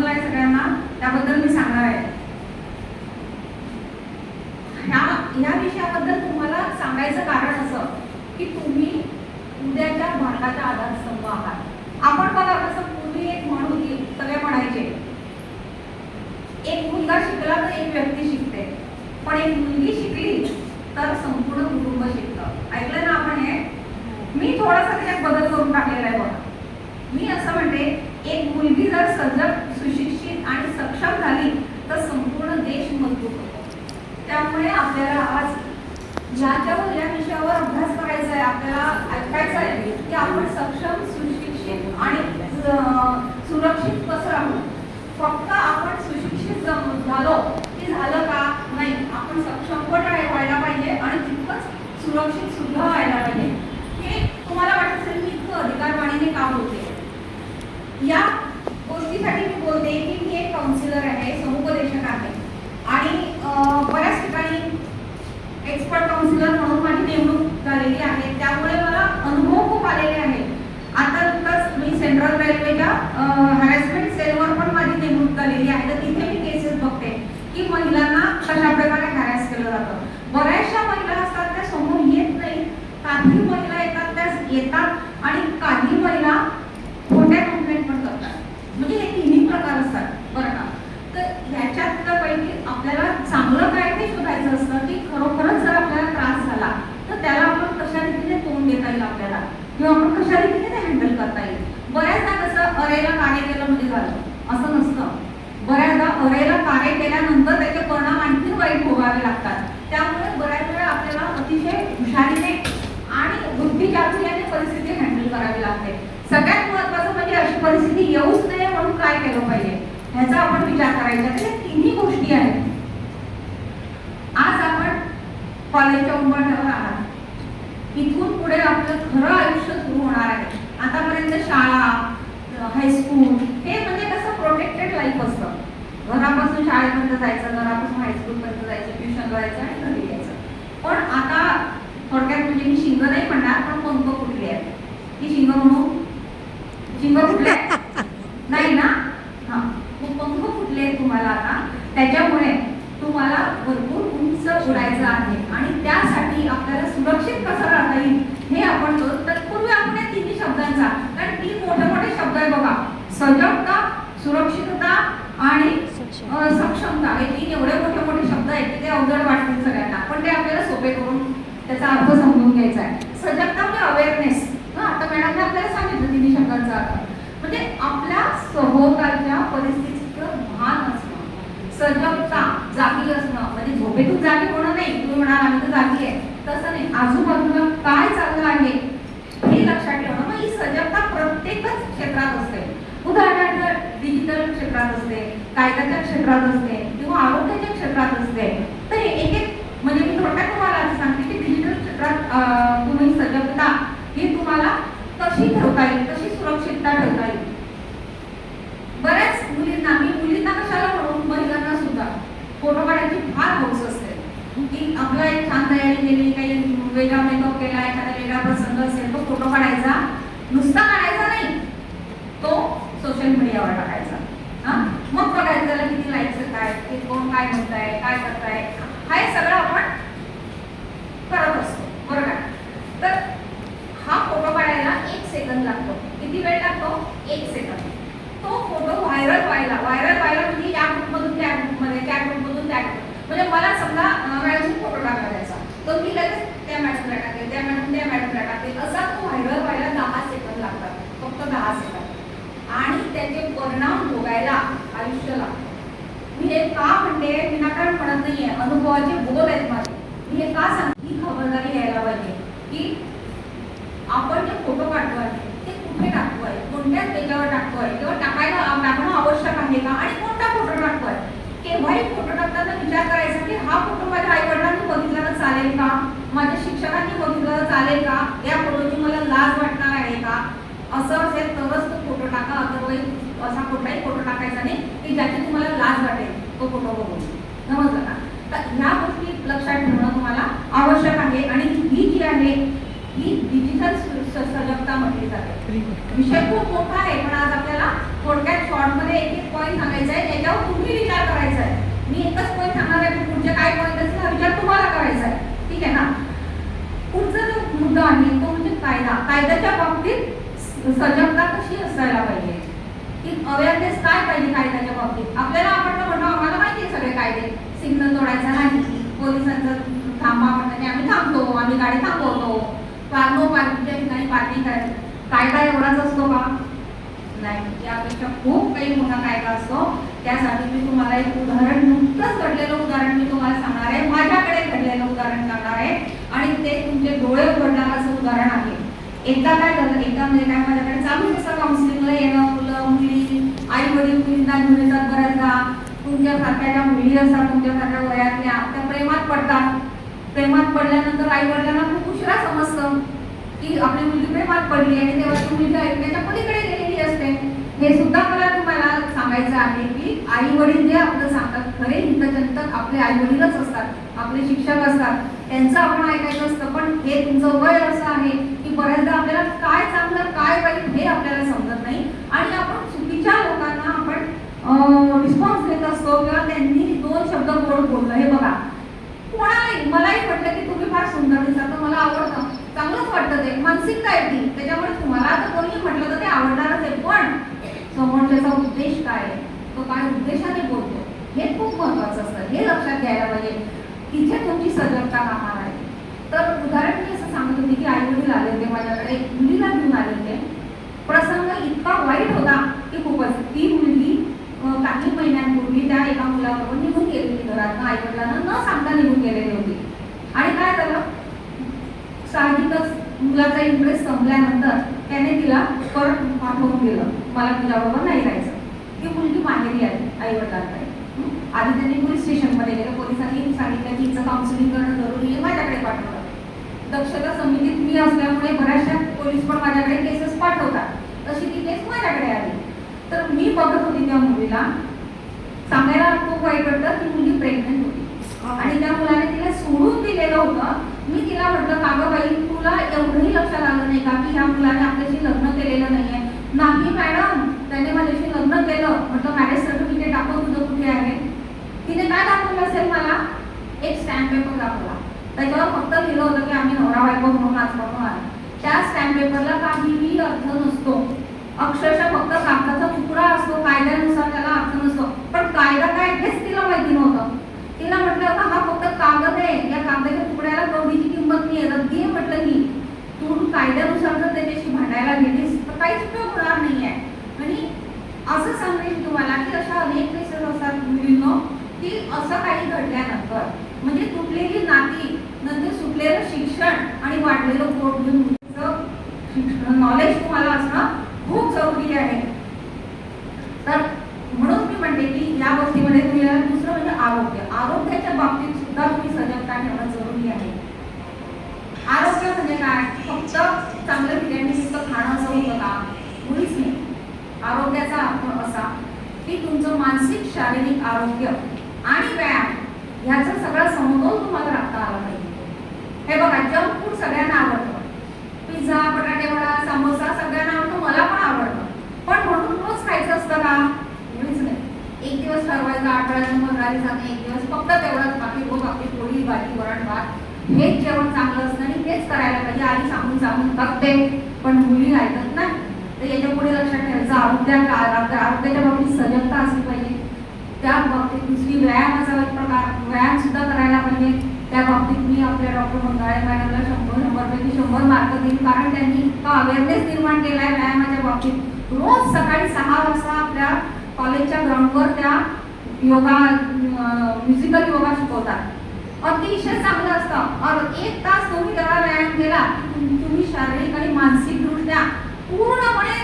Normal आहे सगळ्यांना, त्याबद्दल मी सांगणार आहे. ह्या विषयाबद्दल तुम्हाला सांगायचं कारण असं की तुम्ही उद्याच्या भारताचा आधारस्तंभ आहात. आपण बघा कसं पूर्वी एक म्हण होती, सगळे म्हणायचे एक मुलगा शिकला तर एक व्यक्ती शिकते, पण एक मुलगी शिकली तर संपूर्ण कुटुंब शिकतं. ऐकलं ना आपण हे? मी थोडासा त्याच्यात बदल करून टाकलेला आहे बघा. मी असं म्हणते, एक मुलगी जर सजग, सुशिक्षित आणि सक्षम झाली तर संपूर्ण देश मजबूत होतो. त्यामुळे आपल्याला आज या विषयावर अभ्यास करायचा आहे, आपल्याला ऐकायचं आहे की आपण सक्षम, सुशिक्षित आणि सुरक्षित कसं राहू. फक्त आपण सुशिक्षित झालो की झालं का? नाही, आपण सक्षम पण व्हायला पाहिजे आणि तितकंच सुरक्षित सुद्धा व्हायला पाहिजे. हे तुम्हाला वाटत असेल मी इतकं अधिकारवाणीने का बोलते. या गोष्टीसाठी मी बोलते की मी एक काउन्सिलर आहे, समुपदेशक आहे आणि बऱ्याच ठिकाणी एक्सपर्ट काउन्सिलर म्हणून माझी नेमणूक झालेली आहे. त्यामुळे मला अनुभव खूप आलेले आहे. आता नुकताच मी सेंट्रल रेल्वेच्या हॅरेसमेंट सेलवर पण माझी नेमणूक झालेली आहे. तर तिथे मी केसेस बघते की महिलांना कशा प्रकारे हॅरेस केलं जातं. बऱ्याचशा महिला असतात त्या समोर येत नाही, काही महिला येतात त्या येतात आणि काही महिला खोट्या कंप्लेंट पण करतात. म्हणजे हे तिन्ही प्रकार असतात बरं का. तर ह्याच्यातलं पैकी आपल्याला चांगलं काय ते शोधायचं असतं की खरोखरच जर आपल्याला त्रास झाला तर त्याला आपण कशा रीतीने तोंड देता येईल आपल्याला, किंवा आपण कशा रीतीने ते हँडल करता येईल. बऱ्याचदा कसं अरेला कार्य केलं म्हणजे झालं असं नसतं. बऱ्याचदा अरेला कार्य केल्यानंतर त्याचे परिणाम आणखी वाईट भोगावे लागतात. त्यामुळे बऱ्याच वेळा आपल्याला अतिशय हुशारीने आणि बुद्धिचातुर्याने परिस्थिती हँडल करावी लागते. सगळ्यात महत्त्वाचं म्हणजे अशी परिस्थिती येऊच नये म्हणून काय केलं पाहिजे ह्याचा आपण विचार करायचा. तर तिन्ही गोष्टी आहेत. आज आपण कॉलेजच्या उंबरठ्यावर आहात. इथून पुढे आपलं खरं आयुष्य सुरू होणार आहे. आतापर्यंत शाळा, हायस्कूल हे म्हणजे कसं प्रोटेक्टेड लाईफ असतं. घरापासून शाळेपर्यंत जायचं, घरापासून हायस्कूलपर्यंत जायचं, ट्युशन जायचं आणि घरी यायचं. पण आता थोडक्यात म्हणजे मी शिंग नाही म्हणणार, पण पंख फुटले आहेत. की शिंग म्हणू? शिंग फुटले नाही ना? हा, मग पंख फुटले तुम्हाला आता. त्याच्यामुळे तुम्हाला भरपूर उंच उडायचं आहे आणि त्यासाठी आपल्याला सुरक्षित कसं राहता येईल हे आपण करू. तत्पूर्वी आपण या तिन्ही शब्दांचा, कारण तीन मोठे मोठे शब्द आहे बघा, सजगता, सुरक्षितता आणि सक्षमता. हे तीन एवढे मोठे मोठे शब्द आहेत की ते अवजड वाटतील सगळ्यांना, पण ते आपल्याला सोपे करून त्याचा अर्थ समजून घ्यायचा आहे. सजगता म्हणजे अवेअरनेस. आता मॅडमने आपल्याला सांगितलं तिन्ही शब्दांचा अर्थ, म्हणजे आपल्या सभोवतालच्या परिस्थितीचं भान असणं. सजगता, जागी असणं म्हणजे झोपेतून जागी होणं नाही. तुम्ही म्हणाल आम्ही तर जागी आहे, तसं नाही. आजूबाजूला काय चाललं आहे हे लक्षात ठेवणं. मग ही सजगता प्रत्येकच क्षेत्रात असते. उदाहरणार्थ डिजिटल क्षेत्रात असते, कायद्याच्या क्षेत्रात असते किंवा आरोग्याच्या क्षेत्रात असते. तर एक एक म्हणजे मी थोडक्यात तुम्हाला सांगते की डिजिटल क्षेत्रात तुम्ही सजगता ही तुम्हाला कशी ठेवता येईल, कशी सुरक्षितता ठेवता येईल. बऱ्याच मुलींना कशाला म्हणून महिलांना सुद्धा फोटो काढायची फार हौस असते की आपला एक छान तयारी केली, काही वेगळा मेकअप केला, एखादा वेगळा प्रसंग असेल तो फोटो काढायचा. नुसता काढायचा नाही, तो सोशल मीडियावर टाकायचा. मग बघायचं त्याला किती लाईक्स येत आहेत, कोण काय म्हणताय, काय करताय, हे सगळं आपण करत असतो बरोबर. तर हा फोटो काढायला 1 सेकंद लागतो. किती वेळ लागतो? 1 सेकंद. तो फोटो व्हायरल व्हायला म्हणजे या ग्रुपमधून त्या ग्रुपमध्ये, त्या ग्रुपमधून त्या ग्रुप, म्हणजे मला समजा मॅडमचा फोटो टाकला द्यायचा, तर मी लगेच त्या मॅडमला टाकेल, त्या मॅडमला टाकेल. असा तो व्हायरल व्हायला 10 सेकंद लागतात, फक्त 10 सेकंद. आणि त्याचे परिणाम भोगायला आयुष्य लागतं. मी हे का म्हणते, विनाकारण म्हणत नाहीये, अनुभवाचे बोल आहेत माझे. मी हे का सांगते, ही खबरदारी घ्यायला पाहिजे की आपण जे फोटो काढतोय ते कुठे टाकतोय, कोणत्या पेजावर टाकतोय, किंवा टाकणं आवश्यक आहे का, आणि कोणता फोटो टाकतोय. केव्हाही फोटो टाकताना विचार करायचा की हा फोटो माझ्या आई वडिलांनी बघितला तर चालेल का, माझ्या शिक्षकांनी बघितलं तर चालेल का, या फोटोची मला लाज वाटणार आहे का. असं असेल तरच तो फोटो टाका, अदरवाईज असा कुठलाही फोटो टाकायचा नाही की ज्याची तुम्हाला लाज वाटेल तो फोटो बघून. समजलं का? तर ह्या गोष्टी लक्षात ठेवणं तुम्हाला आवश्यक आहे. आणि ही जी आहे ही डिजिटल सजगता म्हटली जाते. विषय खूप मोठा आहे, पण आज आपल्याला थोडक्यात शॉर्टमध्ये एक एक पॉईंट सांगायचा आहे, त्याच्यावर तुम्ही विचार करायचा आहे. मी एकच पॉईंट सांगणार आहे, पण पुढचे काय पॉईंट असतील हा विचार तुम्हाला करायचा आहे. ठीक आहे ना. पुढचा जो मुद्दा आहे तो म्हणजे कायद्याच्या बाबतीत सजगता कशी असायला पाहिजे, की अवेअरनेस काय पाहिजे कायद्याच्या बाबतीत. आपल्याला आपण म्हणतो आम्हाला माहिती आहे सगळे कायदे, सिग्नल तोडायचा नाही, पोलिसांचं थांबा म्हणतात आम्ही थांबतो, आम्ही गाडी थांबवतो, नो पार्किंगच्या ठिकाणी पार्किंग करायचं. कायदा एवढाच असतो का? नाही, यापेक्षा खूप काही मोठा कायदा असतो. त्यासाठी मी तुम्हाला एक उदाहरण, नुकतंच घडलेलं उदाहरण मी तुम्हाला सांगणार आहे, माझ्याकडे घडलेलं उदाहरण सांगणार आहे आणि ते तुमचे डोळे उघडणार असं उदाहरण आहे. एकदा काय झालं, एकदा म्हणजे काय, माझ्याकडे चालू असं काउन्सिलिंगला येणं, मुलं मुली आई वडील मुलींना घेऊन येतात. बऱ्याचदा तुमच्यासारख्या ज्या मुली असतात, तुमच्यासारख्या वयातल्या, त्या प्रेमात पडतात. प्रेमात पडल्यानंतर आई वडिलांना खूप उशिरा समजतं की आपली मुलगी प्रेमात पडली आणि तेव्हा ती मुलगी ऐकण्याच्या पलीकडे गेलेली असते. हे सुद्धा मला तुम्हाला सांगायचं आहे की आई वडील जे आपलं सांगतात, खरे हितचिंतक आपले आई वडीलच असतात, आपले शिक्षक असतात, त्यांचं आपण ऐकायचं असतं. पण हे तुमचं वय असं आहे की बऱ्याचदा आपल्याला काय चांगलं काय वाईट हे आपल्याला समजत नाही आणि आपण चुकीच्या लोकांना आपण रिस्पॉन्स देत असतो किंवा त्यांनी दोन शब्द गोड बोललं. हे बघा, कोणालाही मलाही म्हटलं की तुम्ही फार सुंदर दिसता, तर मला आवडतं, चांगलंच वाटतं, ते मानसिकता आहे ती. त्याच्यामुळे तुम्हाला आता कोणी म्हटलं तर ते आवडणारच आहे. पण समोरच्याचा उद्देश काय आहे, तो काय उद्देशाने बोलतो, हे खूप महत्वाचं असतं. हे लक्षात घ्यायला पाहिजे. तिथे तुमची सजगता कामाला आहे. तर उदाहरण मी असं सांगत होते की आई वडील आले होते माझ्याकडे, मुलीला घेऊन आले होते. प्रसंग इतका वाईट होता की खूपच. ती मुलगी काही महिन्यांपूर्वी त्या एका मुलाबरोबर निघून गेलेली, घरात आई वडिलांना न सांगता निघून गेलेली होती. आणि काय झालं, साहजिकच मुलाचा इंटरेस्ट संपल्यानंतर त्याने तिला परत पाठवून दिलं, मला तुझ्याबरोबर नाही राहायचं. ती मुलगी माहेरी आली आई वडिलांकडे. आधी त्यांनी पोलीस स्टेशनमध्ये गेलं, पोलिसांनी सांगितलं की हिचं काउन्सिलिंग करणं जरुरी आहे, माझ्याकडे पाठवलं. दक्षता समितीत मी असल्यामुळे बऱ्याचशा पोलीस पण माझ्याकडे केसेस पाठवतात, तशी ती केस माझ्याकडे आली. तर मी बघत होती त्या मुलीला, सांगायला खूप वाईट वाटतं, ती मुलगी प्रेग्नंट होती आणि त्या मुलाने तिला सोडून दिलेलं होतं. मी तिला म्हटलं, का गं बाई, तुला एवढंही लक्षात आलं नाही का की ह्या मुलाने आपल्याशी लग्न केलेलं नाहीये? नाही मॅडम, त्याने माझ्याशी लग्न केलं. म्हटलं मॅरेज सर्टिफिकेट दाखव, तुझं कुठे आहे? तिने काय दाखवलं असेल मला? एक स्टॅम्प पेपर दाखवला, त्याच्यावर फक्त लिहिलं होतं की आम्ही नवरा बायको म्हणून आजपासून आलो. त्या स्टॅम्प पेपरला काहीही अर्थ नसतो, अक्षरशः फक्त कागदाचा तुकडा असतो, कायद्यानुसार त्याला अर्थ नसतो. पण कायदा काय हेच तिला माहिती नव्हतं. तिला म्हटलं होतं हा फक्त कागद आहे, या कागदाच्या तुकड्याला कवडीची किंमत नाही, रद्दी आहे म्हटलं ही. तू कायद्यानुसार जर त्याच्याशी भांडायला गेलीस तर काहीच उपयोग होणार नाही आहे. आणि असं सांगेन तुम्हाला की अशा अनेक केसेस असतात मुलींनो की असं काही घडल्यानंतर म्हणजे तुटलेली नाती, नंतर सुटलेलं शिक्षण आणि वाढलेलं पोट घेऊन नॉलेज तुम्हाला असणं खूप जरुरी आहे. तर म्हणून मी म्हणते की या गोष्टीमध्ये तुम्ही दुसरं म्हणजे आरोग्याच्या बाबतीत सुद्धा तुम्ही सजगता ठेवणं जरुरी आहे. आरोग्य म्हणजे काय, फक्त चांगलं व्हिटॅमिनयुक्त खाणं असं होतं का? मुळीच नाही. आरोग्याचा अर्थ असा की तुमचं मानसिक शारीरिक आरोग्य आणि व्यायाम ह्याचा सगळा समतोल तुम्हाला राखता आला पाहिजे. हे बघा, जंक फूड सगळ्यांना आवडतं, पिझ्झा, बटाटे वडा, समोसा सगळ्यांना आवडतं, मला पण आवडतं. पण म्हणून रोज खायचं असतं का? मुळीच नाही. एक दिवस ठरवायचं, आठवड्यातून 15 दिवसांनी एक दिवस, फक्त तेवढंच. बाकी रोज आपली पोळी भाजी वरण भात हेच जेवण चांगलं असतं आणि हेच करायला पाहिजे. आई सांगून सांगून थकते, पण मुली ऐकत नाही. तर याच्या पुढे लक्षात ठेवायचं, आरोग्याच्या बाबतीत सजगता असली पाहिजे. त्या बाबतीत दुसरी व्यायामाचा एक प्रकार, व्यायाम सुद्धा करायला पाहिजे. त्या बाबतीत मी आपल्या डॉक्टर मंगळे मॅडमला 100 पैकी 100 मार्क देईन, कारण त्यांनी इतका अवेअरनेस निर्माण केला आहे व्यायामाच्या बाबतीत. रोज सकाळी 6 वाजता आपल्या कॉलेजच्या ग्राउंडवर त्या योगा, म्युझिकल योगा शिकवतात. अतिशय चांगलं असतं. और 1 तास तुम्ही तेवढा व्यायाम केला तुम्ही शारीरिक आणि मानसिक दृष्ट्या पूर्णपणे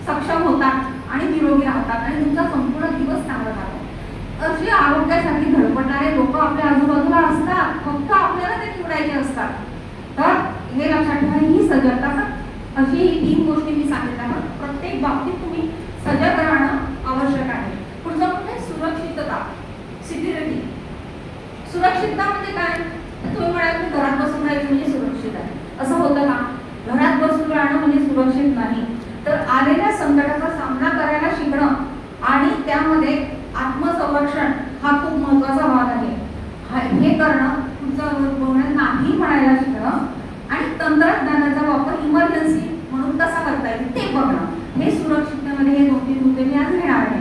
सक्षम होतात आणि निरोगी राहतात आणि तुमचा संपूर्ण दिवस चांगला जातो. अशी आरोग्यासाठी धडपडणारे लोक आपल्या आजूबाजूला असतात, फक्त आपल्याला ते निवडायचे असतात. तर हे लक्षात ठेवा, ही सजगता. अशी 3 गोष्टी मी सांगितल्या. प्रत्येक बाबतीत तुम्ही सजग राहणं आवश्यक आहे. पुढचं म्हणजे सुरक्षितता, सिक्युरिटी. सुरक्षितता म्हणजे काय? तुम्ही म्हणाल की घरात बसून राहायचं म्हणजे सुरक्षित आहे, असं होतं का? घरात बसून राहणं म्हणजे सुरक्षित नाही. तर आलेल्या संकटाचा सामना करायला शिकणं आणि त्यामध्ये आत्मसंरक्षण हा खूप महत्त्वाचा भाग आहे. हे करणं तुमचं नाही म्हणायला शिकणं आणि तंत्रज्ञानाचा वापर इमर्जन्सी म्हणून कसा करता येईल ते बघणं, हे सुरक्षिततेमध्ये हे 2-3 मुद्दे मी आज घेणार आहे.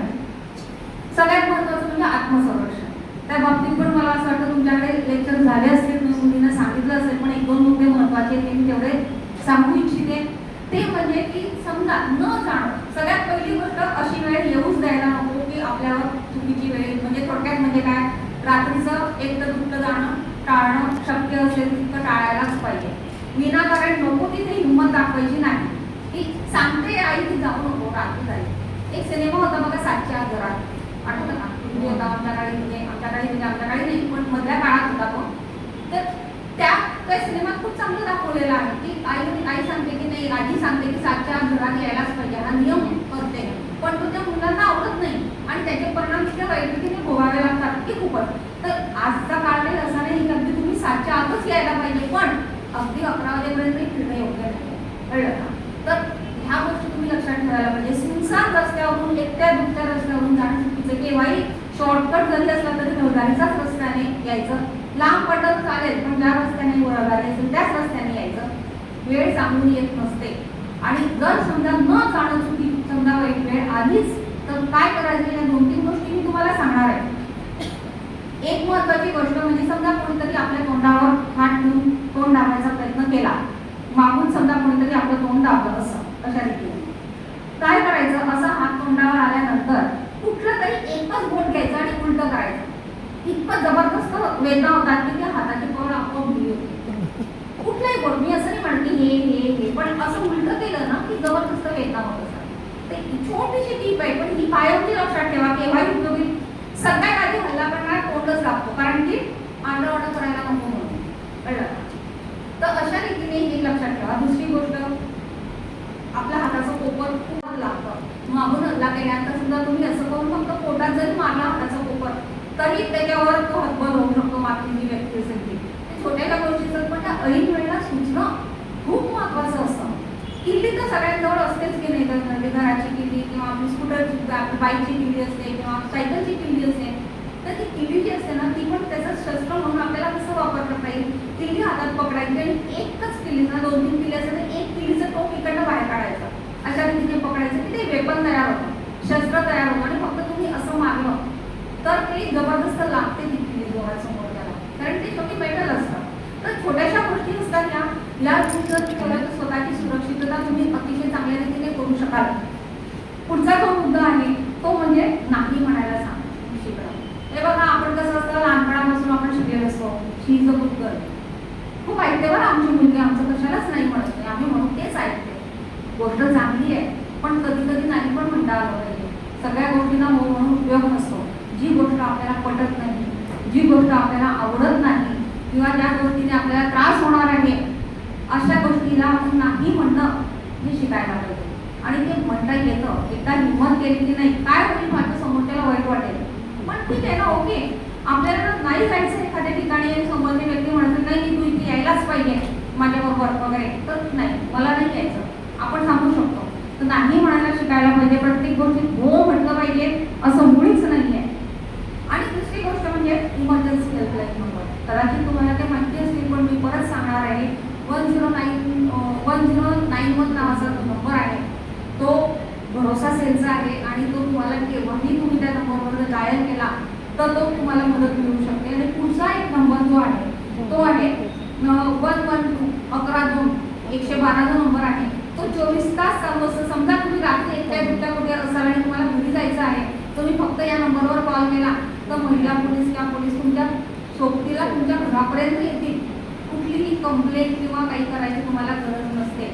सगळ्यात महत्त्वाचं म्हणजे आत्मसंरक्षण. त्या बाबतीत पण मला असं वाटतं तुमच्याकडे लेक्चर झाले असतील, मी मुलींना सांगितलं असेल, पण 1-2 मुद्दे महत्त्वाचे ते मी तेवढे सांगू इच्छिते. ते म्हणजे की समजा न जाणं, सगळ्यात पहिली गोष्ट अशी वेळ येऊच द्यायला नको की आपल्यावर चुकीची वेळ, म्हणजे थोडक्यात म्हणजे काय, रात्रीचं एकटं दुखलं जाणं टाळणं, शक्य असेल तितकं टाळायलाच पाहिजे. विनाकारण नको तिथे हिंमत दाखवायची नाही. की सांगते आई की जाऊ नको रात्री जाईल. एक सिनेमा होता बघा 7च्या आत घरात, आठवतं का? तुम्ही होता आमच्याकडे, म्हणजे आमच्याकडे नाही पण मधल्या काळात होता तो. तर त्या सिनेमात खूप चांगलं दाखवलेलं आहे की आई सांगते की नाही, आजी सांगते की 7च्या आत घरात यायलाच पाहिजे, हा नियम करते, पण तो त्या मुलांना आवडत नाही आणि त्याचे परिणाम तिथे वाईट रीतीने भोगावे लागतात की खूपच. तर आजचा काळ नाही असा नाही की अगदी तुम्ही 7च्या आतच यायला पाहिजे, पण अगदी 11 वाजेपर्यंत फिरणं योग्य नाही, कळलं का? तर ह्या गोष्टी तुम्ही लक्षात ठेवायला पाहिजे. सुनसान रस्त्यावरून, एकट्या दुसऱ्या रस्त्यावरून जाणं चुकीचं. केव्हाही शॉर्टकट जरी असला तरी रहदारीचाच रस्त्याने यायचं. लांब पडलं चालेल, पण ज्या रस्त्याने रहदारी असेल त्याच रस्त्याने यायचं. वेळ सांगून येत नसते आणि जर समजा न जाणं चुकी, समजा वेळ आलीच तर काय करायचं, या 2-3 गोष्टी मी तुम्हाला सांगणार आहे. एक महत्त्वाची गोष्ट म्हणजे समजा कोणीतरी आपल्या तोंडावर हात ठेवून तोंड दाबायचा प्रयत्न केला, मागून समजा कोणीतरी आपलं तोंड दाबलं असं, अशा रीतीने काय करायचं, असा हात तोंडावर आल्यानंतर कुठलं तरी एकच बोट घ्यायचं आणि उलटं करायचं. इतकं जबरदस्त वेदना होतात की त्या हाताची पकड आपोआप ढिली होते. कुठलाही बोट, मी असं नाही म्हणते हे पण असं उलटं केलं ना की जबरदस्त वेदना होत असतात. ते छोटीशी टीप आहे, पण ही कायमची लक्षात ठेवा. केव्हाही उपयोगी. सगळ्यात आधी हल्ला करणार तोंडच लागतो, कारण की आंडवणं करायला नको म्हणून, कळलं? तर अशा रीतीने हे लक्षात ठेवा. दुसरी गोष्ट, आपल्या हाताचं कोपर खूप लागतं. मागून हल्ला केल्यानंतर सुद्धा तुम्ही असं करून फक्त पोटात जरी मारला हाताचा कोपर, तरी त्याच्यावर तो हातबल होऊ शकतो. मागची जी व्यक्ती असेल ती छोट्या गोष्टीचं, पण त्या ऐन वेळेला सुचणं खूप महत्त्वाचं असतं. किल्ली तर सगळ्यांजवळ असतेच की नाही, तर म्हणजे घराची किल्ली किंवा आपली स्कूटरची, आपली बाईकची किल्ली असते किंवा सायकलची किल्ली असते. तर ती किल्ली जी असते ना, ती पण त्याचं शस्त्र म्हणून आपल्याला कसं वापर करता येईल. किल्ली हातात पकडायची आणि एकच किल्ली ना 2-3 किल्ली असते तर एक किल्लीचं टोक इकडनं बाहेर काढायचं, अशा रीतीने पकडायचं की ते वेपन तयार होतं, शस्त्र तयार होतं. आणि फक्त तुम्ही असं मारलं तर ते जबरदस्त लागते ती किल्ली जोरात समोर त्याला, कारण ते शेवटी मेटल असतं. तर छोट्याशा गोष्टी असतात या तुम्ही जर केल्या तर स्वतःची सुरक्षितता तुम्ही अतिशय चांगल्या रीतीने करू शकाल. पुढचा जो मुद्दा आहे तो म्हणजे नाही म्हणायला शिकणं. हे बघा, आपण कसं असतं, लहानपणापासून आपण शिकलेलं असतो, शी इज अ गुड गर्ल. खूप ऐकते बरं आमची मुलगी, आमचं कशालाच नाही म्हणत नाही, आम्ही म्हणून तेच ऐकते. गोष्ट चांगली आहे, पण कधी कधी नाही पण म्हणता आलं पाहिजे. सगळ्या गोष्टींना हो म्हणून उपयोग नसतो. जी गोष्ट आपल्याला पटत नाही, जी गोष्ट आपल्याला आवडत नाही किंवा ज्या गोष्टीने आपल्याला त्रास होणार आहे, अशा गोष्टीला आपण नाही म्हणणं हे शिकायला पाहिजे. आणि ते म्हणता येतं. एकदा हिंमत केली की नाही, काय होईल माझ्या समोरच्याला वाईट वाटेल, पण ठीक आहे ना, ओके. आपल्याला नाही जायचं एखाद्या ठिकाणी आणि समोरची व्यक्ती म्हणत नाही की तू इथे यायलाच पाहिजे माझ्याबरोबर वगैरे, तर नाही, मला नाही यायचं, आपण सांगू शकतो. तर नाही म्हणायला शिकायला पाहिजे. प्रत्येक गोष्टीत हो म्हटलं पाहिजे असं मुळीच नाही आहे. आणि दुसरी गोष्ट म्हणजे इमर्जन्सी हेल्पलाईन नंबर. कदाचित तुम्हाला ते माहिती असतील, पण मी परत सांगणार आहे. 1091 नावाचा नंबर आहे, तो भरोसा सेलचा आहे आणि तो तुम्हाला केव्हाही तुम्ही त्या नंबरवर जर डायल केला तर तो तुम्हाला मदत मिळू शकते. आणि पुढचा एक नंबर जो आहे तो आहे 112 112 जो नंबर आहे तो 24 तास चालू असतो. समजा तुम्ही रात्री एकट्या कुठे असाल आणि तुम्हाला घरी जायचं आहे, तुम्ही फक्त या नंबरवर कॉल केला तर महिला पोलीस किंवा पोलीस तुमच्या सोबतीला तुमच्या घरापर्यंत येतील. कुठलीही कंप्लेंट किंवा काही करायची तुम्हाला गरज नसते.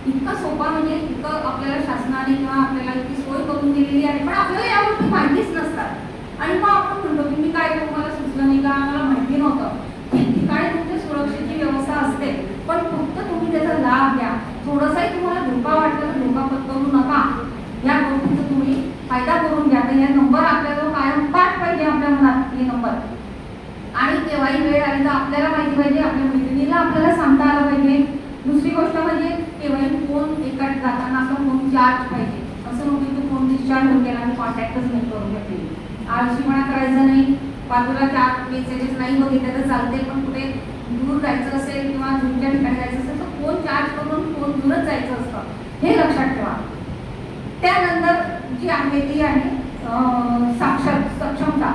इतका सोपा, म्हणजे इतकं आपल्याला शासनाने किंवा आपल्याला इतकी सोय करून दिलेली आहे, पण आपल्याला या गोष्टी माहितीच नसतात. आणि मग आपण म्हणतो की मी काय करू, मला सुचलं नाही का, मला माहिती नव्हतं. ठिकठिकाणी तुमच्या सुरक्षेची व्यवस्था असते, पण फक्त तुम्ही त्याचा लाभ घ्या. थोडंसंही तुम्हाला धोका वाटला तर धोका पत्करू नका. या गोष्टीचा तुम्ही फायदा करून घ्या. तर हे नंबर आपल्याला कायम पाठ पाहिजे आपल्या मनात, हे नंबर. आणि केव्हाही वेळ आली तर आपल्याला माहिती पाहिजे, आपल्या मैत्रिणीला आपल्याला सांगता आलं पाहिजे दुसरी गोष्ट म्हणजे केव्हाही फोन एका जाताना असं फोन चार्ज पाहिजे. असं नव्हतं की फोन डिस्चार्ज होऊन गेला आणि कॉन्टॅक्टच नाही करू शकते. आळशीपणा करायचा नाही. बाजूला 4 मेसेजेस नाही बघितले तर चालते, पण कुठे दूर जायचं असेल किंवा दूरच्या ठिकाणी जायचं असेल तर फोन चार्ज करून फोन दूरच जायचं असतं, हे लक्षात ठेवा. त्यानंतर जी आहे ती आहे सक्षमता.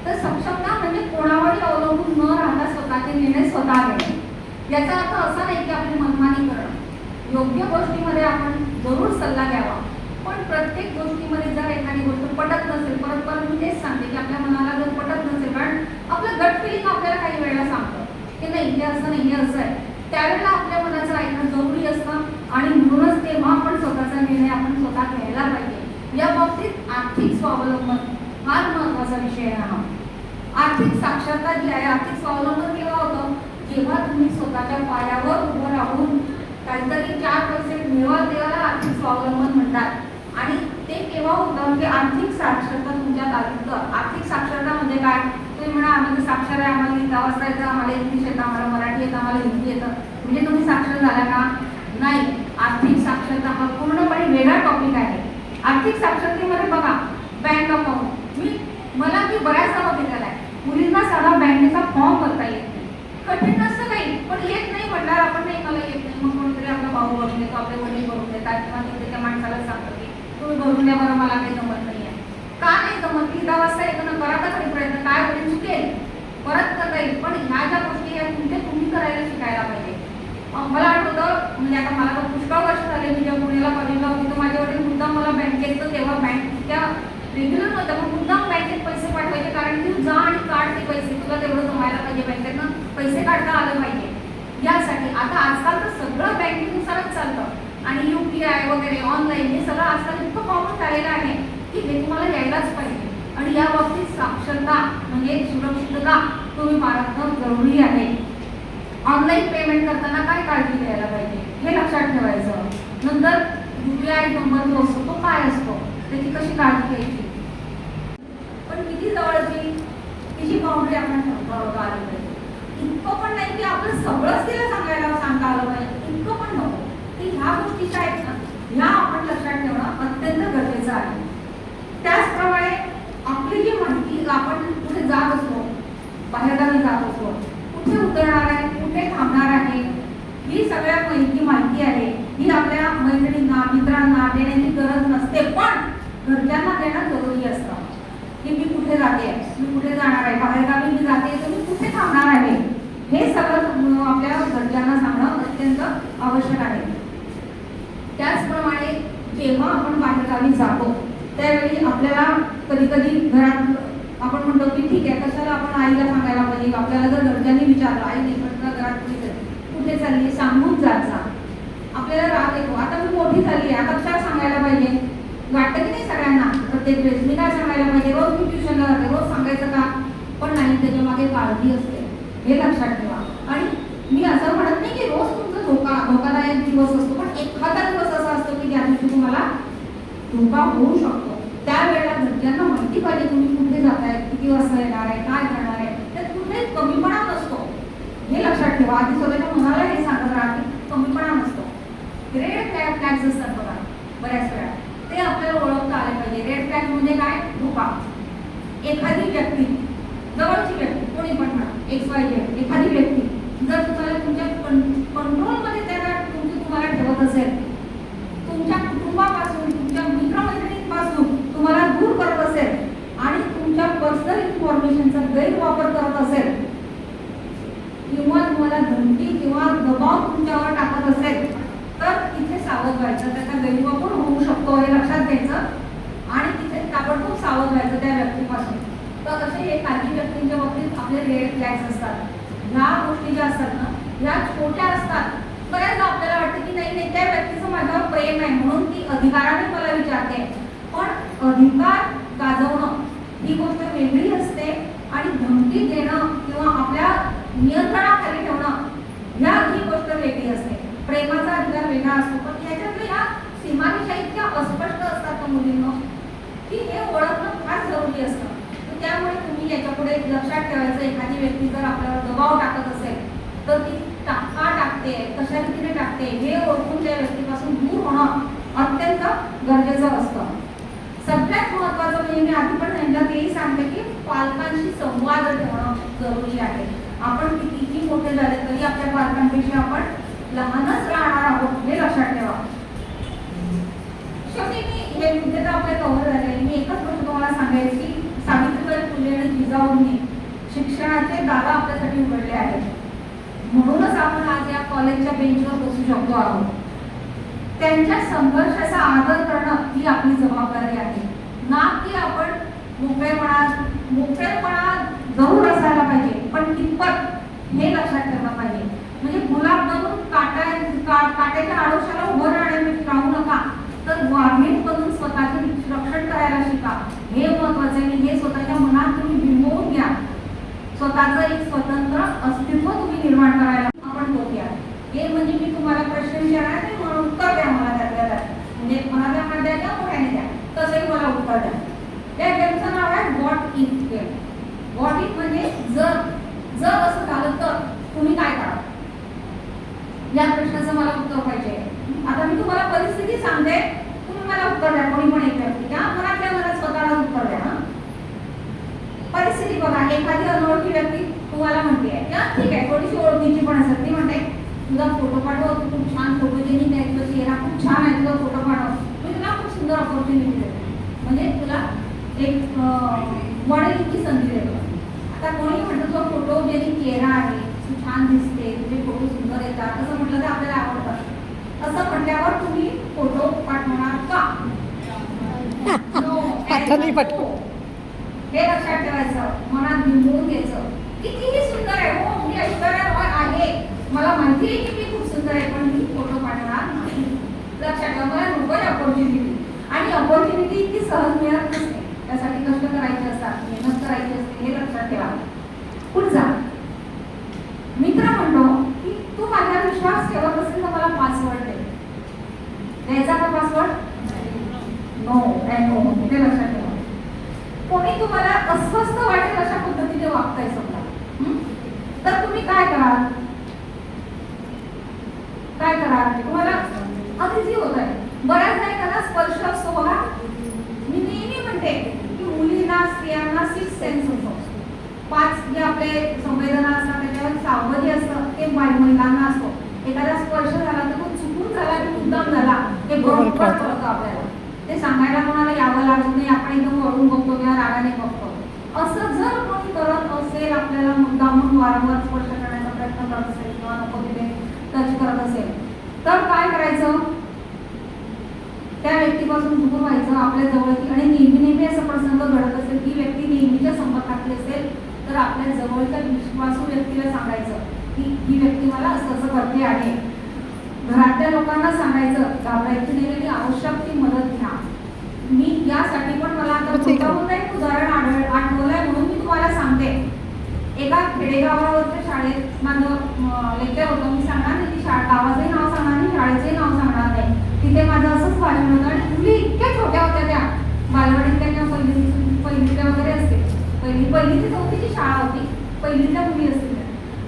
तर सक्षमता म्हणजे कोणावरही अवलंबून न राहता स्वतःचे निर्णय स्वतः घेणे. याचा अर्थ असा नाही की आपली मनमानी करणं. योग्य गोष्टीमध्ये आपण जरूर सल्ला घ्यावा, पण प्रत्येक गोष्टीमध्ये जर एखादी गोष्ट पटत नसेल, परत परत मी तेच सांगते की आपल्या मनाला जर पटत नसेल, कारण आपलं गट फिलिंग आपल्याला काही वेळेला सांगतं की नाही हे असं नाही, हे असं आहे, त्यावेळेला आपल्या मनाचं ऐकणं जरुरी असतं. आणि म्हणूनच तेव्हा आपण स्वतःचा निर्णय आपण स्वतः घ्यायला पाहिजे. या बाबतीत आर्थिक स्वावलंबन फार महत्त्वाचा विषय आहे. हा आर्थिक साक्षरता जी आहे, आर्थिक स्वावलंबन केव्हा होतं, जेव्हा तुम्ही स्वतःच्या पायावर उभं राहून काहीतरी 4 पैसे मिळवाल तेव्हा आर्थिक स्वावलंबन म्हणतात. आणि ते केव्हा होतं की आर्थिक साक्षरता तुमच्यात आली. आर्थिक साक्षरता म्हणजे काय? तुम्ही म्हणा आम्ही तर साक्षर आहे, आम्हाला लिहिता वाचता येतं, आम्हाला इंग्लिश येतं, आम्हाला मराठी येतं, आम्हाला हिंदी येतं, म्हणजे तुम्ही साक्षर झाला का? नाही. आर्थिक साक्षरता हा पूर्णपणे वेगळा टॉपिक आहे. आर्थिक साक्षरतेमध्ये बघा, बँक अकाउंट मला मी बऱ्याचदा बघितलेला आहे, मुलींना साधा बँकेचा फॉर्म भरता येत नाही. कठीण नसतं काही, पण येत नाही म्हटल्यावर आपण नाही मला येत नाही, मग कोणतरी आपला भाऊ भरून देतो, आपले वडील भरून देतात, किंवा तिथे त्या माणसाला सांगतो की तुम्ही भरून द्या बरं, मला काही जमत नाही आहे. का नाही जमत? लिहिता वाजता येतं ना, करा का तरी प्रयत्न, काय होईल चुकेल, परत करता येईल, पण ह्या ज्या गोष्टी आहेत तुम्ही करायला शिकायला पाहिजे. मला आठवतं, म्हणजे आता मला तर पुष्कळ वर्ष झाले, मी जेव्हा पुण्याला कॉलेजला होती तर माझे वडील मुद्दाम मला बँकेत, तेव्हा बँक त्या रेग्युलर नव्हतं, पण मुद्दाम बँकेत पैसे पाठवायचे, कारण तू जा आणि काढ ते पैसे, तुला तेवढं जमायला पाहिजे, बँकेतनं पैसे काढता आलं पाहिजे यासाठी. आता आजकाल तर सगळं बँकेनुसारच चालतं आणि UPI वगैरे ऑनलाईन हे सगळं आजकाल इतकं कॉमन झालेलं आहे की हे तुम्हाला यायलाच पाहिजे. आणि या बाबतीत साक्षरता म्हणजे सुरक्षितता तुम्ही बाळगणं जरुरी आहे. ऑनलाईन पेमेंट करताना काय काळजी घ्यायला पाहिजे हे लक्षात ठेवायचं. नंतर UPI नंबर जो असतो तो काय असतो, त्याची कशी काळजी घ्यायची, पण किती जवळची तिची बाउंड्री आपण ठरवता आली पाहिजे. इतकं पण नाही की आपलं सगळंच तिला सांगता आलं पाहिजे, इतकं पण नको. की ह्या गोष्टी काय आहेत ना, ह्या आपण लक्षात ठेवणं अत्यंत गरजेचं आहे. त्याचप्रमाणे आपली जी माहिती, आपण कुठे जात असतो, बाहेरगावी जात असतो, कुठे उतरणार आहे, कुठे थांबणार आहे, ही सगळ्या माहिती आहे, ही आपल्या मैत्रिणींना मित्रांना देण्याची गरज नसते, पण घरच्यांना देणं जरुरी असतं. की मी कुठे जाते, मी कुठे जाणार आहे, बाहेरगावी मी जाते तर मी कुठे थांबणार आहे, हे सगळं आपल्या घरच्यांना सांगणं अत्यंत आवश्यक आहे. त्याचप्रमाणे जेव्हा आपण बाहेरगावी जातो त्यावेळी आपल्याला कधी कधी घरात आपण म्हणतो की ठीक आहे, कशाला आपण आईला सांगायला पाहिजे. आपल्याला जर घरच्यांनी विचारलं, आई नाही पण घरात कुठे चालली, सांगून जायचा, आपल्याला राग येतो. आता मी मोठी झाली आहे, आता कशाला सांगायला पाहिजे, वाटतं की नाही सगळ्यांना प्रत्येक वेळेस मी काय सांगायला पाहिजे, रोज मी ट्युशनला जाते, रोज सांगायचं का, पण नाही, त्याच्या मागे काळजी असते, हे लक्षात ठेवा. आणि मी असं म्हणत नाही की रोज तुमचा धोकादायक दिवस असतो, पण एखादा दिवस असा असतो की ज्या दिवशी तुम्हाला धोका होऊ शकतो. त्यावेळेला घरच्यांना माहिती पाहिजे तुम्ही कुठे जाताय, किती वाजता येणार आहे, काय करणार आहे, त्यात कुठेच कमीपणा नसतो, हे लक्षात ठेवा. आधी स्वतःच्या मनाला हे सांगत राहा की कमीपणा नसतो. रेड फ्लॅग्स असतात बघा बऱ्याच वेळा, ते आपल्याला ओळखता आले पाहिजे. रेड फ्लॅग म्हणजे काय? धोका. एखादी व्यक्ती, जवळची व्यक्ती, कोणी पण म्हणा, XYZ, एखादी व्यक्ती जर तुम्हाला तुमच्या कंट्रोलमध्ये तुम्हाला ठेवत असेल, तुमच्या कुटुंबापासून, तुमच्या मित्रमैत्रिणींपासून तुम्हाला दूर करत असेल आणि तुमच्या पर्सनल इन्फॉर्मेशनचा गैरवापर करत असेल किंवा तुम्हाला धमकी किंवा दबाव तुमच्यावर टाकत असेल तर तिथे सावध व्हायचं. त्याचा गैरवापर होऊ शकतो हे लक्षात घ्यायचं आणि तिथे ताबडतोब सावध व्हायचं त्या व्यक्तीपासून. तर असे हे काही व्यक्तींच्या बाबतीत आपले रेड फ्लॅग्स असतात. ह्या गोष्टी ज्या असतात ना, ह्या छोट्या असतात. बऱ्याचदा आपल्याला वाटतं की नाही नाही त्या व्यक्तीचं माझ्यावर प्रेम आहे म्हणून ती अधिकाराने मला विचारते, पण अधिकार गाजवणं ही गोष्ट वेगळी असते आणि धमकी देणं किंवा आपल्या नियंत्रणाखाली ठेवणं ही गोष्ट वेगळी असते. प्रेमाचा अधिकार वेगळा असतो, पण ह्याच्यातल्या ह्या सीमारेषा इतक्या अस्पष्ट असतात मुलींना की हे ओळखणं फार जरुरी असतं. तर त्यामुळे तुम्ही याच्यापुढे लक्षात ठेवायचं, एखादी व्यक्ती जर आपल्यावर दबाव टाकत असेल तर ती का टाकते टाकते, कशा रीतीने टाकते हे ओळखून त्या व्यक्तीपासून दूर होणं अत्यंत गरजेचं असतं. सगळ्यात महत्त्वाचं म्हणजे मी आधी पण सांगितलं तेही सांगते की पालकांशी संवाद ठेवणं जरुरी आहे. आपण कितीही मोठे झाले तरी आपल्या पालकांपेक्षा आपण लहानच राहणार आहोत हे लक्षात ठेवा. शेवटी मी हे मुद्दे तर आपले कव्हर झाले. मी एकच गोष्ट तुम्हाला सांगेल की सावित्रीबाई फुले आणि जिजाऊंनी शिक्षणाचे दार आपल्यासाठी उघडले आहेत. म्हणूनच आपण आज या कॉलेजच्या बेंचवर बसू शकतो आहोत. त्यांच्या संघर्षाचा आदर करणं ही आपली जबाबदारी आहे. ना की आपण मोकळेपणा जरूर असायला पाहिजे, पण कितपत हे लक्षात ठेवलं पाहिजे. म्हणजे गुलाब बनून काट्याच्या आडोशाला उभं राहू नका, तर वाघीण बनून स्वतःचे रक्षण करायला शिका. हे महत्वाचे आहे. हे स्वतःच्या मनात तुम्ही बिंबवून घ्या. स्वतःचं एक स्वतंत्र अस्तित्व तुम्ही निर्माण करायला आपण करूया. हे म्हणजे मी तुम्हाला प्रश्न विचारणार नाही, म्हणून उत्तर द्या मला त्यातल्या त्यात. म्हणजे मला द्या का मोठ्याने द्या, तसंही मला उत्तर द्या. त्या गेमचं नाव आहे what if game. What if म्हणजे जर असं झालं तर तुम्ही काय करा, या प्रश्नाचं मला उत्तर पाहिजे. आता मी तुम्हाला परिस्थिती सांगते, तुम्ही मला उत्तर द्या. कोणी पण एक व्यक्ती त्या मनातल्या मनात स्वतःला उत्तर द्या. परिस्थिती बघा, एखादी अनोळखी व्यक्ती तुम्हाला म्हणते ठीक आहे, थोडीशी ओळखीची पण असेल, ती म्हणते तुझा फोटो पाठव, तू खूप छान फोटोजेनिक आहे, तुझा चेहरा खूप छान आहे, तुझा फोटो पाठव, मी तुला खूप सुंदर ऑपॉर्च्युनिटी देते, म्हणजे तुला एक मॉडेलिंगची संधी देतो. आता कोणी म्हणतं तुझा फोटोजेनिक चेहरा आहे, तू छान दिसते, तुझे फोटो सुंदर येतात, असं म्हटलं तर आपल्याला आवडतं. असं म्हटल्यावर तुम्ही फोटो पाठवणार का? हे लक्षात ठेवायचं, मनात बिंबवून घ्यायचं. कितीही सुंदर आहे, हो मी ऐश्वर्या रॉय आहे, मला माहिती आहे की मी खूप सुंदर आहे, पण मी फोटो पाठवणार नाही. लक्षात ठेवा, मला नकोय ऑपॉर्च्युनिटी. आणि ऑपॉर्च्युनिटी इतकी सहज मिळत नसते, त्यासाठी कष्ट करायचे असतात, मेहनत करायची असते, हे लक्षात ठेवा. पुढचा मित्र म्हणतो की तू माझ्यावर विश्वास ठेवत असेल तर मला पासवर्ड दे. द्यायचा का पासवर्ड? नो. ते लक्षात ठेवा. कोणी तुम्हाला अस्वस्थ वाटेल अशा पद्धतीने वागताय समजा, तर तुम्ही काय कराल? तुम्हाला अतिथी होत आहे. बऱ्याच नाही स्पर्श असतो बघा. मी नेहमी म्हणते की मुलींना स्त्रियांना 6 सेन्स असतो. 5 जे आपले संवेदना असतात त्याच्यावर सावधी असतं ते महिलांना असतो. एखादा स्पर्श झाला तर तो चुकून झाला की मुद्दाम झाला हे बरोबर कळतं आपल्याला. ते सांगायला कोणाला यावं लागत नाही, आपण एकदम वळून बघतो किंवा रागाने बघतो. असं जर कोणी करत असेल, आपल्याला मुद्दामून वारंवार स्पर्श करण्याचा प्रयत्न करत असेल किंवा नको तिथे टच करत असेल, तर काय करायचं? त्या व्यक्तीपासून दूर व्हायचं. आपल्या जवळची आणि नेहमी असं प्रसंग घडत असेल, ती व्यक्ती नेहमीच्या संपर्कातली असेल तर आपल्या जवळच्या विश्वासू व्यक्तीला सांगायचं की ही व्यक्ती मला असं करते आहे. घरातल्या लोकांना सांगायचं, घाबरायची नाही आणि आवश्यक ती मदत घ्या. मी यासाठी पण मला आता एक उदाहरण आठवलंय म्हणून मी तुम्हाला सांगते. एका खेडेगावावरच्या शाळेत माझं लेक्चर होतं. मी सांगणार नाही ती गावाचंही नाव सांगणार नाही, शाळेचंही नाव सांगणार नाही. तिथे माझं असंच भाषण होतं आणि मुली इतक्या छोट्या होत्या, त्या बालवाडीतल्या किंवा पहिलीतल्या वगैरे असते. पहिली ते चौथीची शाळा होती, पहिलीतल्या मुली असतील.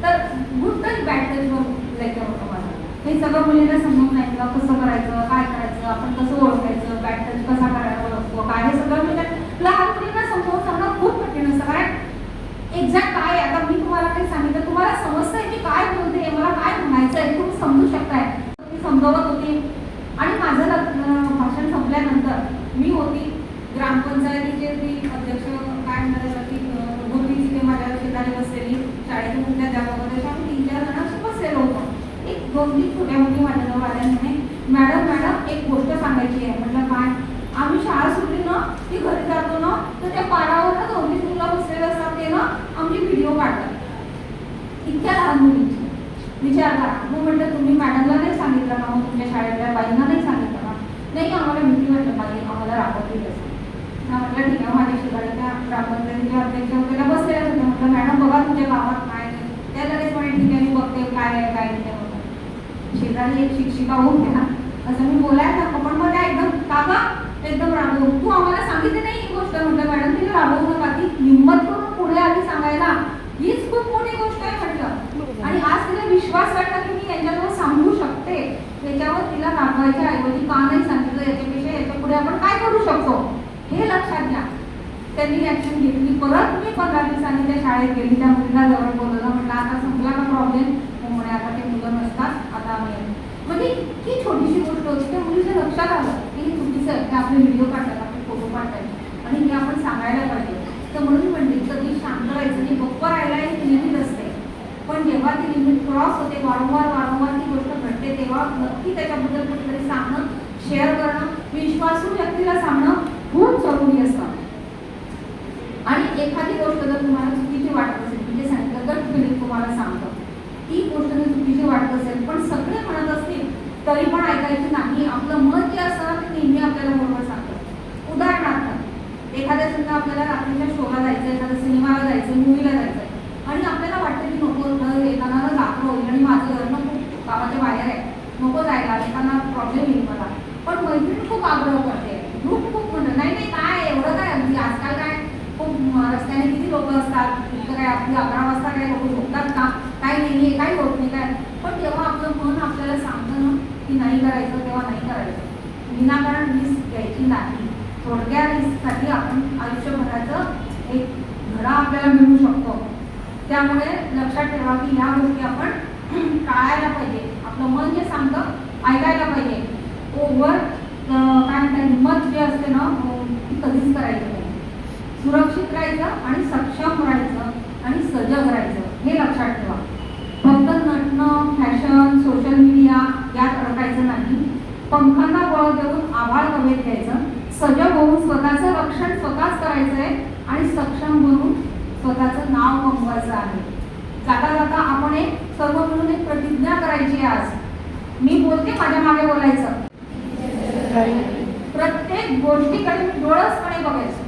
तर गुड टच बॅड टचवर लेक्चर होतं माझं. हे सगळं मुलींना समजून नाही का, कसं करायचं, काय करायचं, आपण कसं ओळखायचं, बॅड टच कसा करायला ओळखतो काय, हे सगळं म्हणजे लहान मुलींना समजावून सांगणं खूप कठीण असतं. कारण एक्झॅक्ट काय आता मी तुम्हाला काही सांगितलं, तुम्हाला समजतंय मी काय बोलते, मला काय म्हणायचं आहे, तुम्ही समजू शकताय. मी समजावत होती आणि माझं भाषण संपल्यानंतर मी होती ग्रामपंचायतीचे ती अध्यक्ष काय म्हणायचं की होती तिथे माझ्या शेजारी बसलेली शाळेची मुख्याध्यापक वगैरे आम्ही 3-4 जण असे बसलेलो होतो. एक 2-3 छोट्या मुली माझ्याजवळ आल्या म्हणे, मॅडम एक गोष्ट सांगायची आहे. म्हटलं काय? आम्ही शाळा सुटली ना ती घरी जातो ना तर त्या पारावर ना 2-3 मुलं बसलेले असतात, ते ना आमचे व्हिडिओ काढतात. इतक्या लहान मुलींची विचार करा. मग म्हटलं तुम्ही मॅडमला नाही सांगितलं का, मग तुमच्या शाळेतल्या बाईंना नाही सांगितलं का? नाही आम्हाला भीती वाटलं बाई आम्हाला राबवतील असं. म्हटलं ठीक आहे. माझ्या शेजारी त्या ग्रामपंचायतीच्या अध्यक्ष वगैरे बसलेल्या होत्या. म्हटलं मॅडम बघा तुमच्या गावात काय नाही. त्या लगेच म्हणे ठीक आहे मी बघते काय आहे काय नाही. शेजारी एक शिक्षिका होत्या ना, असं मी बोलायला नको, पण मग त्या एकदम राबवून तू आम्हाला सांगितली नाही ही गोष्ट. म्हटलं मॅडम तिला राबवू नका, ती हिंमत करून पुढे आली सांगायला, हीच खूप मोठी गोष्ट आहे म्हटलं. आणि आज तिला विश्वास विश्वास वाटला की मी यांच्याजवळ सांगू शकते, याच्यावर तिला रागवायच्या ऐवजी का नाही सांगितलं, याच्यापेक्षा याच्या पुढे आपण काय करू शकतो हे लक्षात घ्या. त्यांनी ऍक्शन घेतली. परत मी 15 दिवसांनी त्या शाळेत गेली, त्या मुलीला जवळ बोलवलं, म्हटलं आता संपला का प्रॉब्लेम, म्हणे आता ते मुलं नसतात, आता आम्ही. म्हणजे इतकी छोटीशी गोष्ट होती, त्या मुलीच्या लक्षात आलं की हे चुकीचं आहे, हे आपले व्हिडिओ काढतात, आपले फोटो काढतात आणि हे आपण सांगायला पाहिजे. तर म्हणून म्हणते कधी शांत राहायचं नाही, गप्प राहायला एक लिमिट असते, पण जेव्हा ती लिमिट क्रॉस होते, वारंवार ती गोष्ट घडते, तेव्हा नक्की त्याच्याबद्दल कुठेतरी सांगणं, शेअर करणं, विश्वासू व्यक्तीला सांगणं खूप जरुरी असतं. आणि एखादी गोष्ट जर तुम्हाला चुकीची वाटत असेल, म्हणजे सांगितलं गट फिलिंग तुम्हाला सांगतं, ती गोष्ट जर चुकीची वाटत असेल, पण सगळे म्हणत असतील तरी पण ऐकायची नाही. आपलं मन जे असतं ते नेहमी आपल्याला बरोबर सांगतं. उदाहरणार्थ एखाद्या समजा आपल्याला रात्रीच्या शोला जायचं, एखाद्या सिनेमाला जायचं, मूवीला जायचं आणि आपल्याला वाटतं की नको, येताना रात्र होईल आणि माझं घर खूप गावाच्या बाहेर आहे, नको जायला, येताना प्रॉब्लेम येईल मला. पण मैत्रीण खूप आग्रह करते, ग्रुप खूप म्हणतं नाही नाही काय एवढं काय, अगदी आजकाल काय खूप रस्त्याने किती लोक असतात, तिथं काय आपली 11 वाजता काय लोक झोपतात का, काय नाही काही होत नाही काय. पण जेव्हा आपलं मन आपल्याला सांगतं ना की नाही करायचं, तेव्हा नाही करायचं. विनाकारण रिस्क घ्यायची नाही. थोडक्या रिस्कसाठी आपण आयुष्यभराचं एक धडा आपल्याला मिळू शकतो. त्यामुळे लक्षात ठेवा की ह्या गोष्टी आपण टाळायला पाहिजे. आपलं मन जे सांगतं ऐकायला पाहिजे. ओव्हर काय म्हणतात हिंमत जे असते ना ती कधीच करायची नाही. सुरक्षित राहायचं आणि सक्षम राहायचं आणि सजग राहायचं हे लक्षात ठेवा. फक्त नटणं, फॅशन, सोशल मीडिया यात अडकायचं नाही. पंखांना बळ देऊन आभाळ हवेत घ्यायचं. सजग होऊन स्वतःचं रक्षण स्वतःच करायचं आहे आणि सक्षम बनून स्वतःचं नाव कमवायचं आहे. जाता जाता आपण एक सर्व मिळून एक प्रतिज्ञा करायची आहे. आज मी बोलते, माझ्या मागे बोलायचं. प्रत्येक गोष्टीकडे डोळसपणे बघायचं.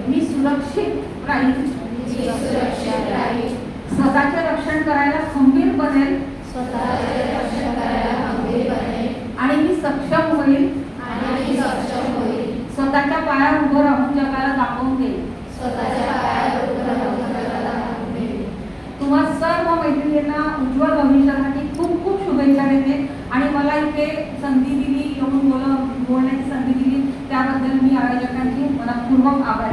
मी सुरक्षित राहील, स्वतःचे रक्षण करायला खंबीर बनेल आणि मी सक्षम होईल, स्वतःच्या पायावर उभं राहून जगाला दाखवून देईल. तुम्हा सर्व मैत्रिणींना उज्ज्वल भविष्यासाठी खूप खूप शुभेच्छा देते आणि मला इथे संधी दिली, येऊन बोलण्याची संधी दिली त्याबद्दल मी आयोजकांची मनपूर्वक आभारी.